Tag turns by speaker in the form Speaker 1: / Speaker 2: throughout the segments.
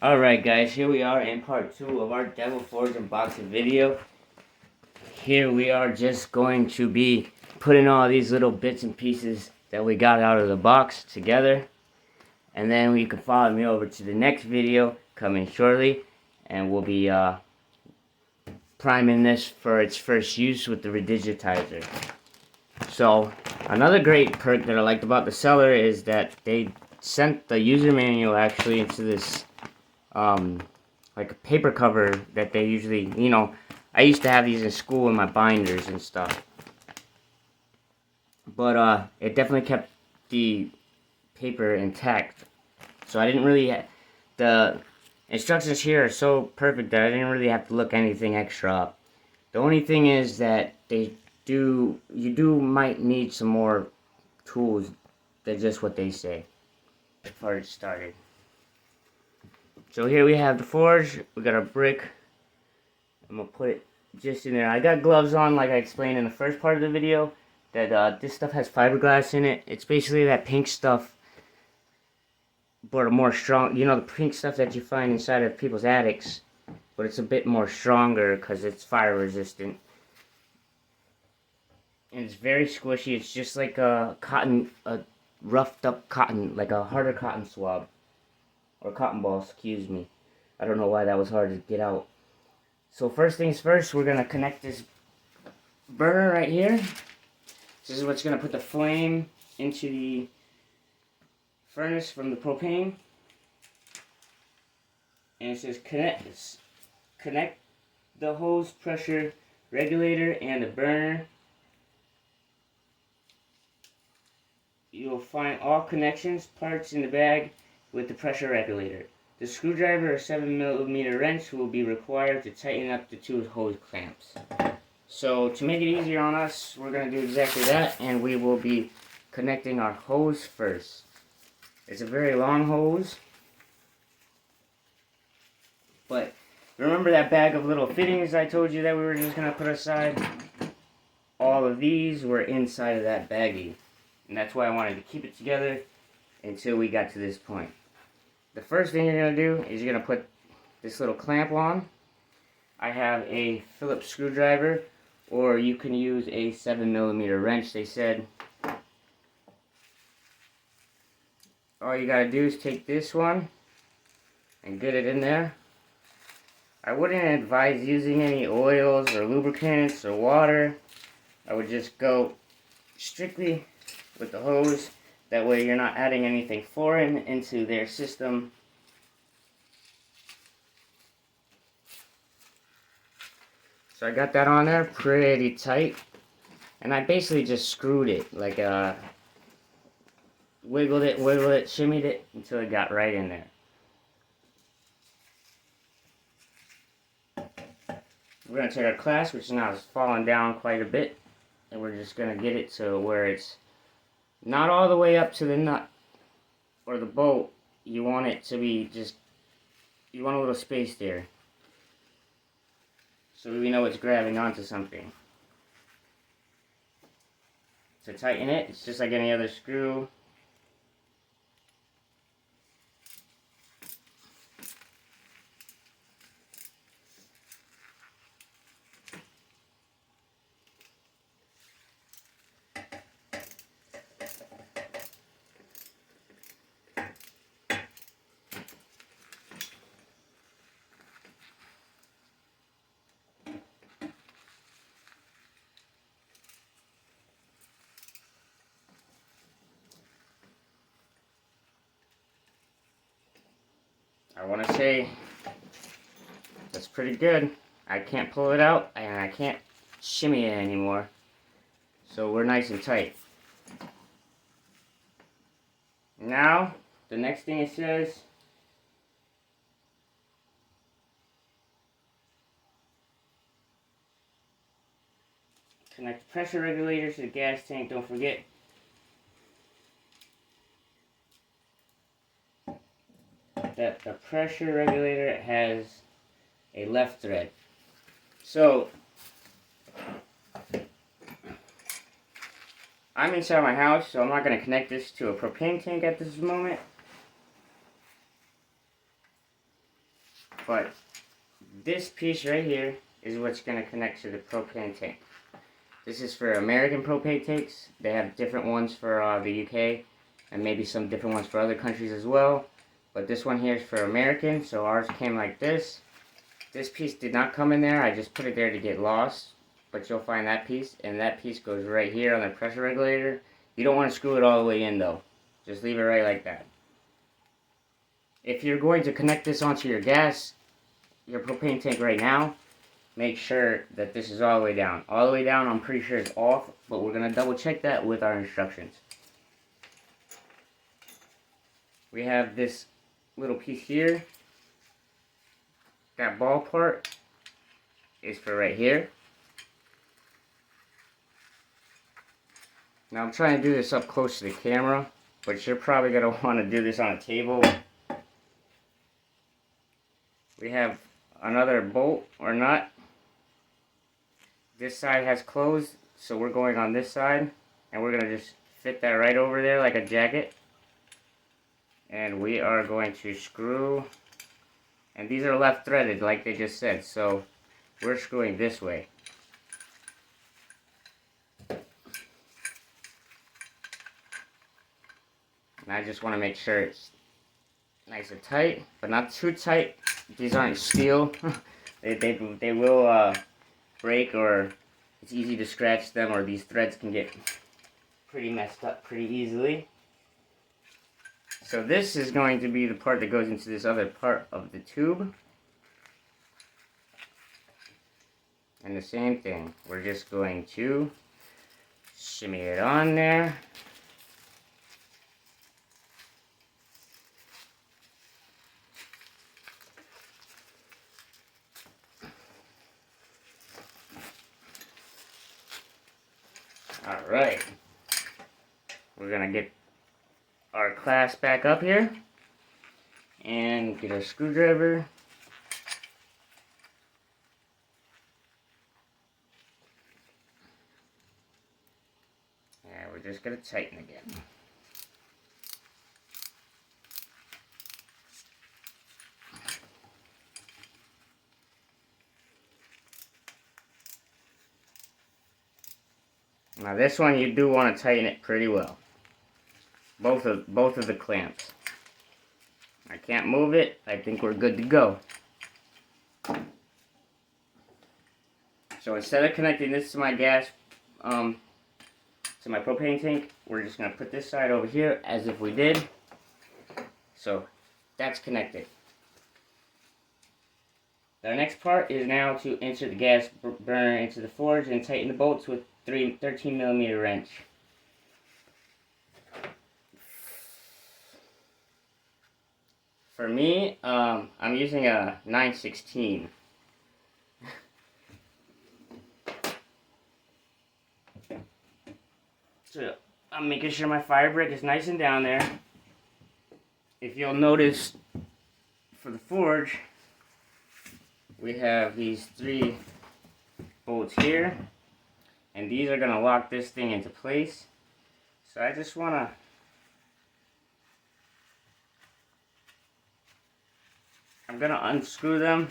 Speaker 1: Alright guys, here we are in part 2 of our Devil Forge unboxing video. Here we are just going to be putting all these little bits and pieces that we got out of the box together. And then you can follow me over to the next video coming shortly. And we'll be priming this for its first use with the redigitizer. So, another great perk that I liked about the seller is that they sent the user manual actually into this like a paper cover that they usually, I used to have these in school in my binders and stuff. But it definitely kept the paper intact. So I didn't really, the instructions here are so perfect that I didn't really have to look anything extra up. The only thing is that you might need some more tools than just what they say before it started. So here we have the forge. We got our brick. I'm gonna put it just in there. I got gloves on, like I explained in the first part of the video. That this stuff has fiberglass in it. It's basically that pink stuff, but a more strong. You know, the pink stuff that you find inside of people's attics, but it's a bit more stronger because it's fire resistant. And it's very squishy. It's just like a roughed up cotton, like a harder cotton swab. Or cotton ball, excuse me. I don't know why that was hard to get out. So first things first, we're going to connect this burner right here. This is what's going to put the flame into the furnace from the propane. And it says connect the hose pressure regulator and the burner. You'll find all connections parts in the bag with the pressure regulator. The screwdriver or 7mm wrench will be required to tighten up the two hose clamps. So to make it easier on us, we're going to do exactly that, and we will be connecting our hose first. It's a very long hose, but remember that bag of little fittings I told you that we were just going to put aside? All of these were inside of that baggie, and that's why I wanted to keep it together until we got to this point. The first thing you're going to do is you're going to put this little clamp on. I have a Phillips screwdriver, or you can use a 7mm wrench, they said. All you got to do is take this one and get it in there. I wouldn't advise using any oils or lubricants or water. I would just go strictly with the hose. That way you're not adding anything foreign into their system. So I got that on there pretty tight. And I basically just screwed it, like wiggled it, shimmied it until it got right in there. We're going to take our clasp, which now is falling down quite a bit. And we're just going to get it to where it's not all the way up to the nut or the bolt. You want it to be just, you want a little space there. So we know it's grabbing onto something. To tighten it, it's just like any other screw. I want to say that's pretty good. I can't pull it out and I can't shimmy it anymore. So we're nice and tight. Now, the next thing it says, connect the pressure regulator to the gas tank. Don't forget. That the pressure regulator has a left thread. So I'm inside my house, so I'm not going to connect this to a propane tank at this moment. But this piece right here is what's going to connect to the propane tank. This is for American propane tanks. They have different ones for the UK, and maybe some different ones for other countries as well. But this one here is for American, so ours came like this. This piece did not come in there. I just put it there to get lost. But you'll find that piece, and that piece goes right here on the pressure regulator. You don't want to screw it all the way in though. Just leave it right like that. If you're going to connect this onto your propane tank right now, make sure that this is all the way down. All the way down, I'm pretty sure it's off, but we're going to double check that with our instructions. We have this little piece here. That ball part is for right here. Now I'm trying to do this up close to the camera, but you're probably going to want to do this on a table. We have another bolt or nut. This side has closed, so we're going on this side, and we're going to just fit that right over there like a jacket. And we are going to screw, and these are left threaded like they just said, so we're screwing this way. And I just want to make sure it's nice and tight, but not too tight. These aren't steel. they will break, or it's easy to scratch them, or these threads can get pretty messed up pretty easily. So this is going to be the part that goes into this other part of the tube. And the same thing, we're just going to shimmy it on there. Alright, we're going to get our clasp back up here and get our screwdriver. And we're just going to tighten again. Now this one you do want to tighten it pretty well. Both of the clamps. I can't move it. I think we're good to go. So instead of connecting this to my to my propane tank, we're just gonna put this side over here as if we did. So that's connected. The next part is now to insert the gas burner into the forge and tighten the bolts with 13mm wrench. For me, I'm using a 9/16. So I'm making sure my fire brick is nice and down there. If you'll notice, for the forge, we have these 3 bolts here, and these are going to lock this thing into place. So I just want to I'm going to unscrew them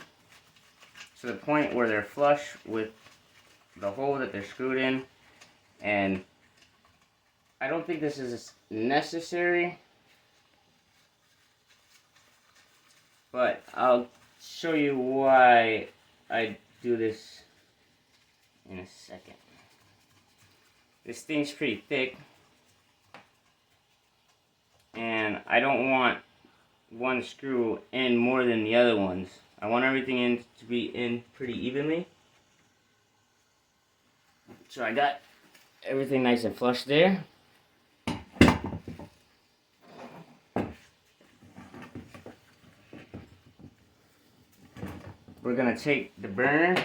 Speaker 1: to the point where they're flush with the hole that they're screwed in. And I don't think this is necessary, but I'll show you why I do this in a second. This thing's pretty thick, and I don't want one screw in more than the other ones. I want everything to be in pretty evenly. So I got everything nice and flush there. We're going to take the burner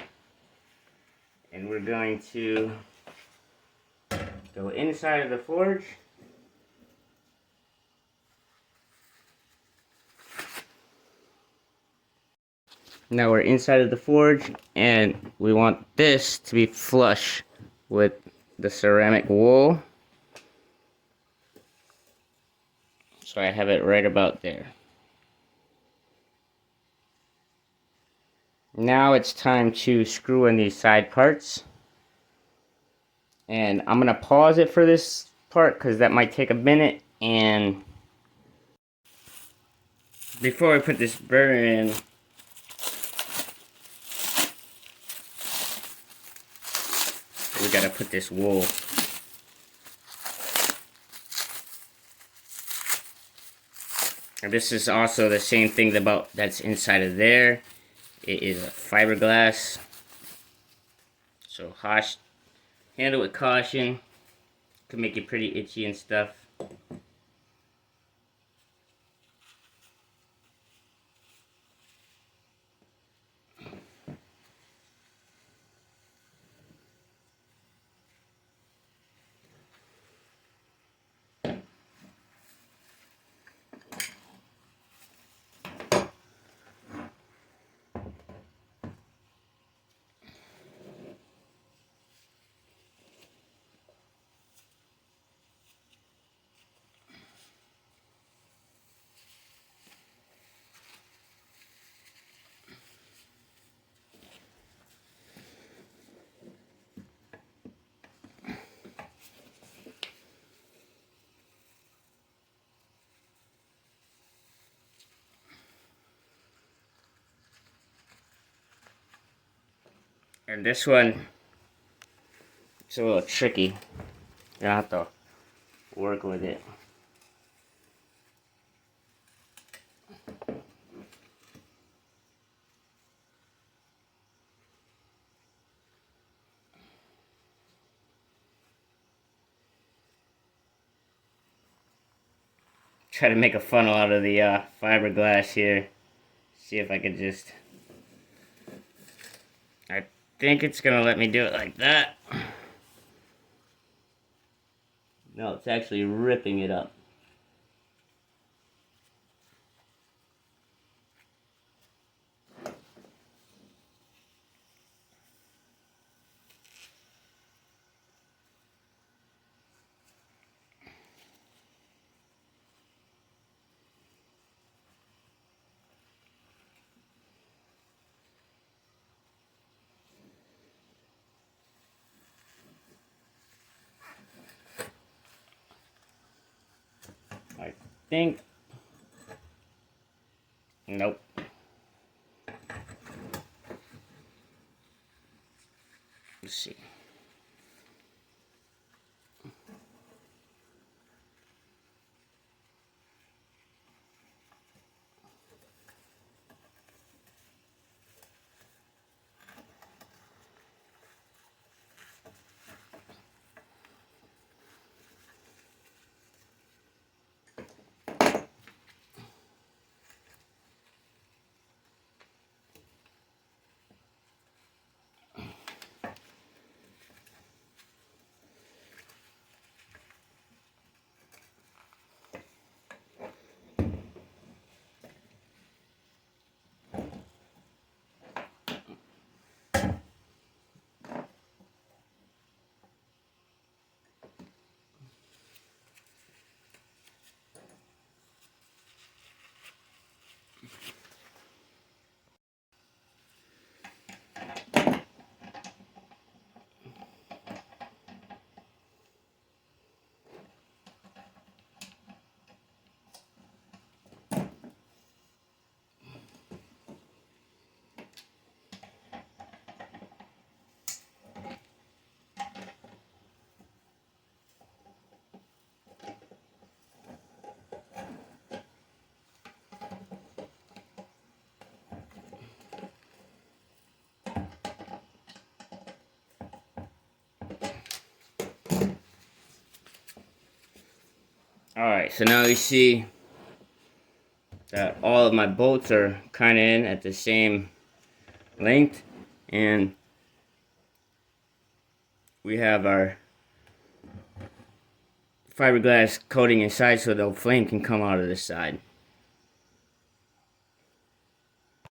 Speaker 1: and we're going to go inside of the forge. Now we're inside of the forge, and we want this to be flush with the ceramic wool. So I have it right about there. Now it's time to screw in these side parts. And I'm going to pause it for this part because that might take a minute. And before we put this burner in, we got to put this wool. And this is also the same thing that's inside of there. It is a fiberglass. So handle with caution. Could make it pretty itchy and stuff. And this one, it's a little tricky. You have to work with it. Try to make a funnel out of the fiberglass here. See if I can just... I think it's gonna let me do it like that. No, it's actually ripping it up. I think... Nope. Let's see. Alright, so now you see that all of my bolts are kind of in at the same length, and we have our fiberglass coating inside so the flame can come out of this side.